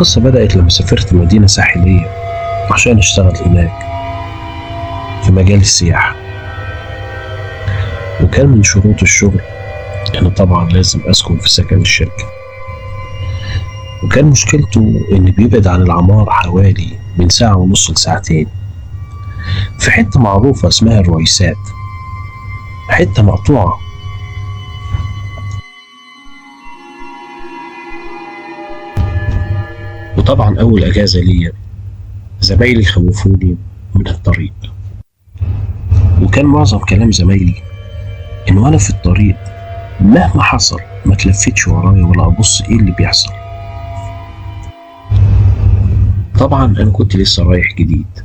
القصة بدأت لما سافرت مدينة ساحلية عشان اشتغل هناك في مجال السياحة، وكان من شروط الشغل إن طبعا لازم أسكن في سكن الشركة. وكان مشكلته إن بيبعد عن العمار حوالي من ساعة ونص لساعتين في حتة معروفة اسمها الرويسات، حتة مقطوعة. وطبعا أول أجازة ليا زمايلي خوفوني من الطريق، وكان معظم كلام زمايلي إن وأنا في الطريق مهما حصل ما تلفتش ورايا ولا أبص إيه اللي بيحصل. طبعا أنا كنت لسه رايح جديد،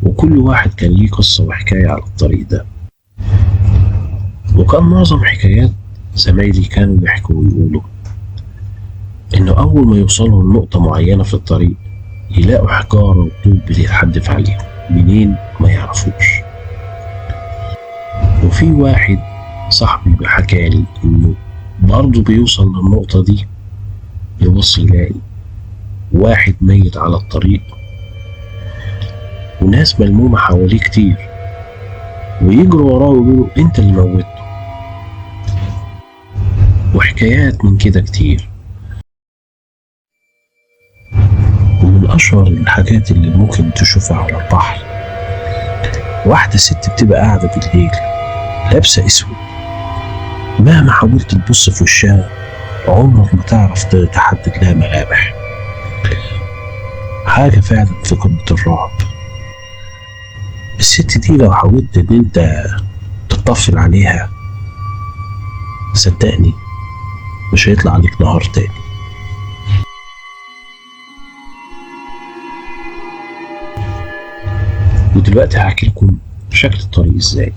وكل واحد كان ليه قصة وحكاية على الطريق ده. وكان معظم حكايات زمايلي كانوا بيحكوا ويقولوا إنه أول ما يوصلوا لنقطة معينة في الطريق يلاقوا حجارة وطوب بيتحدف عليهم منين ما يعرفوش. وفي واحد صاحبي حكالي إنه برضه بيوصل للنقطة دي يبص يلاقي واحد ميت على الطريق وناس ملمومة حواليه كتير، ويجروا وراه ويقولوا انت اللي موته، وحكايات من كده كتير. ومن أشهر الحاجات اللي ممكن تشوفها على البحر واحدة ست بتبقى قاعدة بالليل لابسة اسود، مهما حاولت تبص في وشها عمرك ما تعرف تحدد لها ملامح. حاجة فعلا في قمة الرعب. الست دي لو حاولت ان انت تطفل عليها صدقني مش هيطلع عليك نهار تاني. ودلوقتي هحكي لكم شكل الطريق ازاي.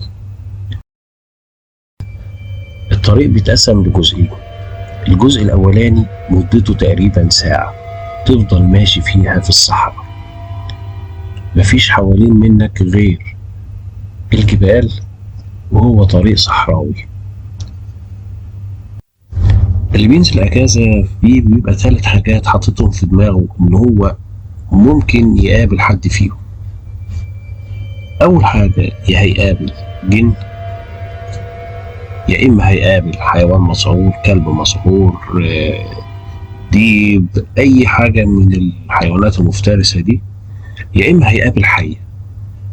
الطريق بيتقسم لجزئين. الجزء الاولاني مدته تقريبا ساعة تفضل ماشي فيها في الصحراء، مفيش حوالين منك غير الجبال، وهو طريق صحراوي. اللي بينزل اجازة فيه بيبقى 3 حاجات حاططهم في دماغه ان هو ممكن يقابل حد فيهم. اول حاجة يا هيقابل جن، يا اما هيقابل حيوان مسعور، كلب مسعور، ديب، اي حاجة من الحيوانات المفترسة دي، يا اما هيقابل حية.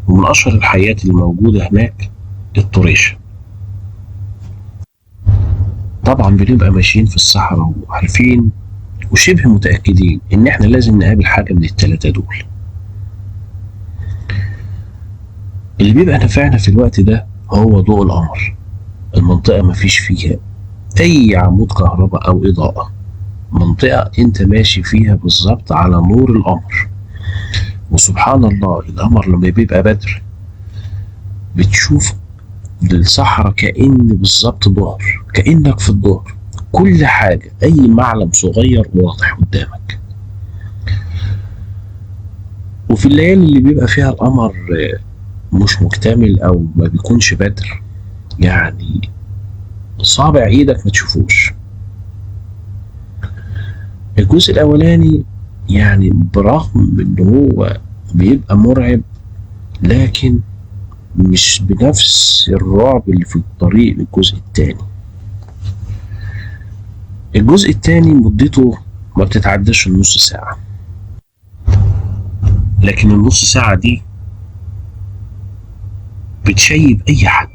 ومن اشهر الحيات اللي موجودة هناك الطريشة. طبعا بنبقى ماشيين في الصحراء وعارفين وشبه متأكدين ان احنا لازم نقابل حاجة من ال3 دول. اللي بيبقى نافعنا في الوقت ده هو ضوء القمر. المنطقة مفيش فيها اي عمود كهرباء او اضاءة، منطقة انت ماشي فيها بالظبط على نور القمر. وسبحان الله القمر لما بيبقى بدر بتشوف الصحراء كأن بالظبط ظهر، كأنك في الظهر. كل حاجة أي معلم صغير واضح قدامك. وفي الليالي اللي بيبقى فيها القمر مش مكتمل أو ما بيكونش بدر، يعني صابع إيدك ما تشوفوش. الجزء الأولاني يعني برغم إن هو بيبقى مرعب لكن مش بنفس الرعب اللي في الطريق للجزء التاني. الجزء التاني مدته ما بتتعداش النص ساعة، لكن النص ساعة دي بتشيب أي حد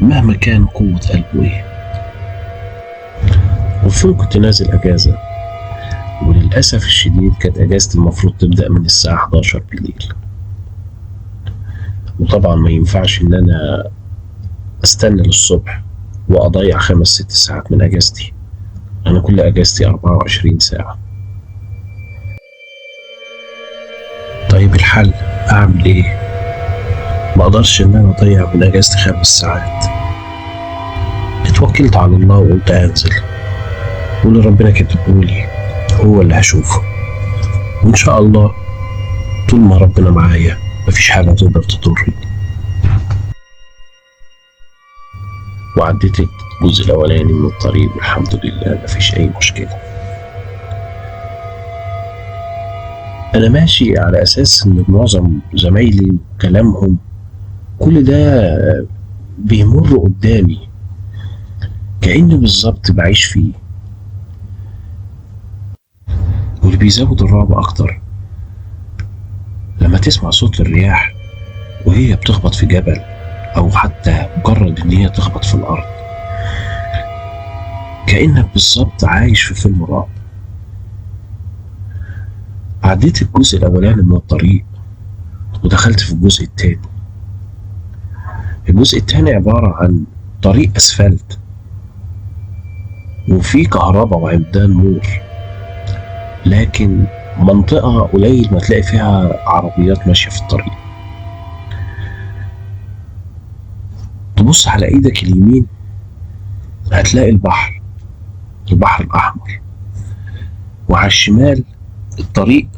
مهما كان قوة قلبه ايه. وفين كنت نازل أجازة، وللأسف الشديد كانت أجازتي المفروض تبدأ من الساعة 11 بالليل. وطبعا ما ينفعش إن أنا أستنى للصبح وأضيع 5-6 ساعات من أجازتي. أنا كل أجازتي 24 ساعة. طيب الحل أعمل إيه؟ ما أقدرش إن أنا أضيع من أجازتي 5 ساعات. اتوكلت على الله وقلت أنزل، واللي ربنا كاتبهولي هو اللي هشوفه. وإن شاء الله طول ما ربنا معايا مفيش حاجة تقدر تضرني. وعديت الجزء الأولاني من الطريق والحمد لله مفيش أي مشكلة. أنا ماشي على أساس إن معظم زمايلي كلامهم كل ده بيمر قدامي، كأني بالظبط بعيش فيه. واللي بيزود الرعب أكتر لما تسمع صوت الرياح وهي بتخبط في جبل، أو حتى مجرد إن هي تخبط في الأرض، كأنك بالظبط عايش في فيلم رعب. عديت الجزء الأولاني من الطريق ودخلت في الجزء التاني. الجزء التاني عبارة عن طريق أسفلت وفيه كهرباء وعمدان نور، لكن منطقة قليل ما تلاقي فيها عربيات ماشية في الطريق. تبص على ايدك اليمين هتلاقي البحر الأحمر، وعلى الشمال الطريق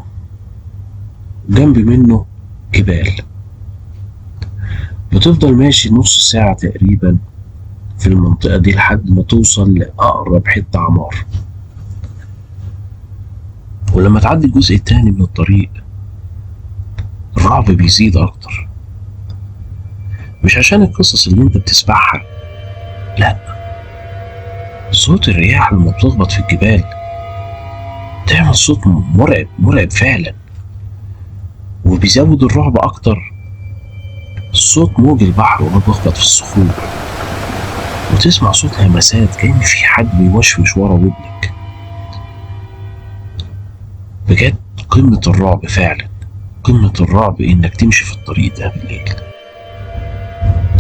جنب منه جبال. بتفضل ماشي نص ساعة تقريبا في المنطقة دي لحد ما توصل لأقرب حتة عمار. ولما تعدي الجزء التاني من الطريق الرعب بيزيد أكتر، مش عشان القصص اللي انت بتسمعها، لا، صوت الرياح لما بتخبط في الجبال تعمل صوت مرعب فعلا. وبيزود الرعب أكتر صوت موج البحر وهو بيخبط في الصخور، وتسمع صوت همسات كأن في حد بيوشوش ورا ودنك. بجد قمة الرعب فعلا، قمة الرعب إنك تمشي في الطريق ده بالليل.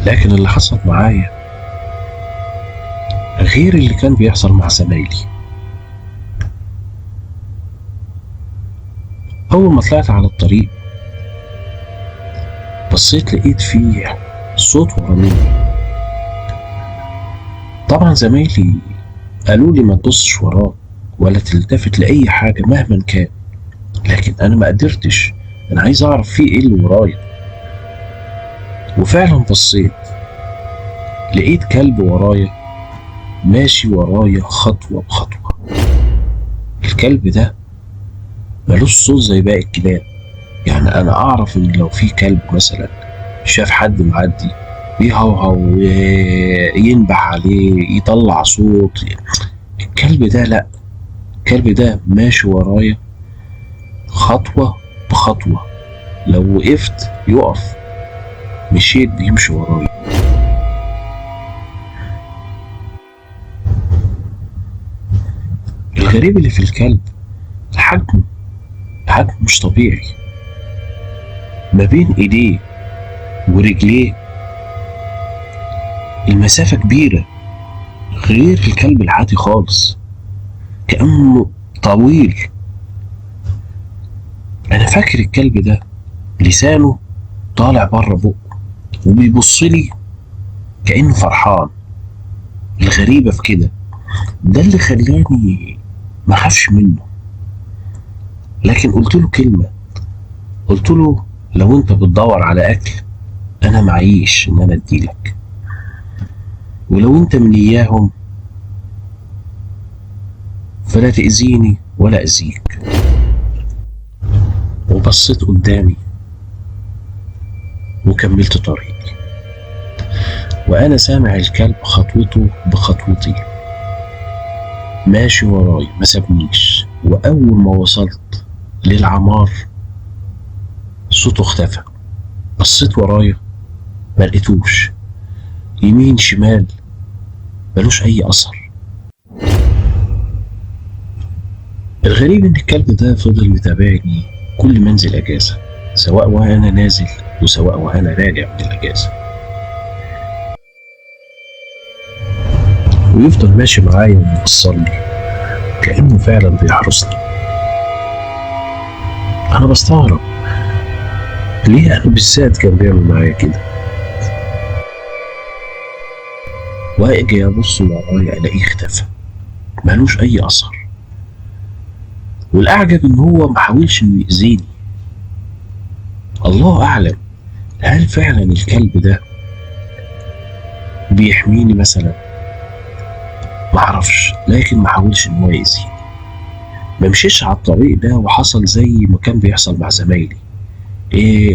لكن اللي حصل معايا غير اللي كان بيحصل مع زمايلي. أول ما طلعت على الطريق بصيت لقيت فيه صوت ورا مني. طبعا زمايلي قالوا لي ما تبصش وراك ولا تلتفت لأي حاجة مهما كان، لكن أنا ما قدرتش، أنا عايز أعرف فيه إيه اللي ورايا. وفعلا بصيت لقيت كلب ورايا ماشي ورايا خطوة بخطوة. الكلب ده ملوش صوت زي باقي الكلاب، يعني أنا أعرف إن لو في كلب مثلا شاف حد معدي بيهوهو ينبح عليه يطلع صوت، الكلب ده لأ، الكلب ده ماشي ورايا خطوة بخطوة، لو وقفت يقف، مشيت بيمشي ورايا. الغريب اللي في الكلب حجمه مش طبيعي، ما بين ايديه ورجليه المسافة كبيرة غير الكلب العادي خالص، كأنه طويل. أنا فاكر الكلب ده لسانه طالع بره بقه وبيبصلي كأنه فرحان. الغريبة في كده ده اللي خلاني ما خافش منه. لكن قلت له كلمة، قلت له لو انت بتدور على أكل أنا معيش إن أنا أديلك، ولو انت من إياهم فلا تأذيني ولا أذيك. وبصيت قدامي وكملت طريقي وأنا سامع الكلب خطوته بخطوتي ماشي وراي ما سابنيش. وأول ما وصلت للعمار صوته اختفى. بصيت ورايا ما لقيتوش، يمين شمال ملوش أي أثر. الغريب إن الكلب ده فضل متابعني كل ما انزل أجازة، سواء وأنا نازل وسواء وأنا راجع من الأجازة، ويفضل ماشي معايا وموصلني كأنه فعلا بيحرسني. أنا بستغرب ليه أنا بالذات كان بيعمل معايا كده، وأجي أبص ورايا ألاقيه اختفى ملوش أي أثر. والأعجب إن هو محاولش إنه يأذيني. الله أعلم هل فعلا الكلب ده بيحميني مثلا، معرفش، لكن محاولش إن هو يأذيني. ممشيش على الطريق ده وحصل زي ما كان بيحصل مع زمايلي،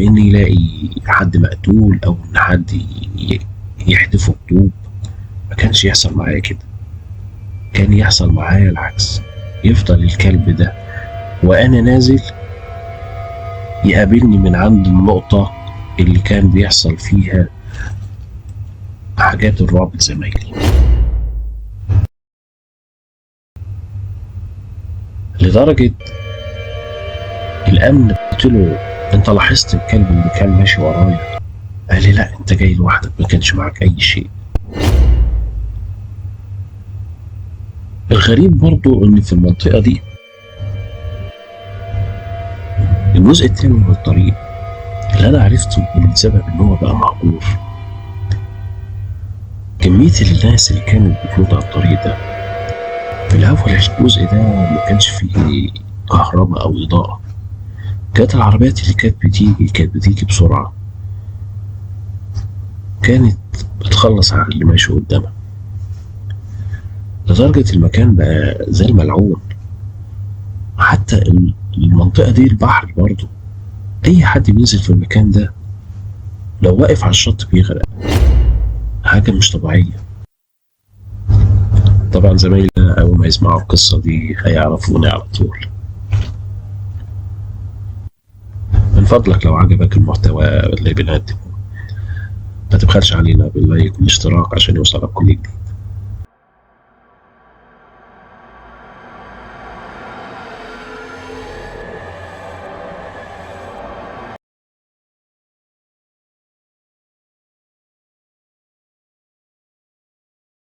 إن يلاقي حد مقتول أو إن حد يحدفه بطوب. ما كانش يحصل معايا كده، كان يحصل معايا العكس. يفضل الكلب ده وأنا نازل يقابلني من عند النقطة اللي كان بيحصل فيها حاجات الرعب لزمايلي، لدرجة الأمن قلت له: أنت لاحظت الكلب اللي كان ماشي ورايا؟ قال لي: لا، أنت جاي لوحدك، ما كانش معاك أي شيء. الغريب برضو إن في المنطقة دي الجزء التاني من الطريق اللي أنا عرفته إن السبب إن هو بقى مهجور، كمية الناس اللي كانت بتموت على الطريق ده. في الأول الجزء ده ما كانش فيه كهرباء أو إضاءة، كانت العربيات اللي كانت بتيجي بسرعة، كانت بتخلص على اللي ماشي قدامها، لدرجة المكان بقى زي الملعون. حتى المنطقة دي البحر برضه، أي حد بينزل في المكان ده لو واقف على الشط بيغرق، حاجة مش طبيعية. طبعا زمايلي أول ما يسمعوا القصة دي هيعرفوني على طول. من فضلك لو عجبك المحتوى اللي بنقدمه ما تبخلش علينا باللايك والاشتراك عشان يوصلك كل جديد.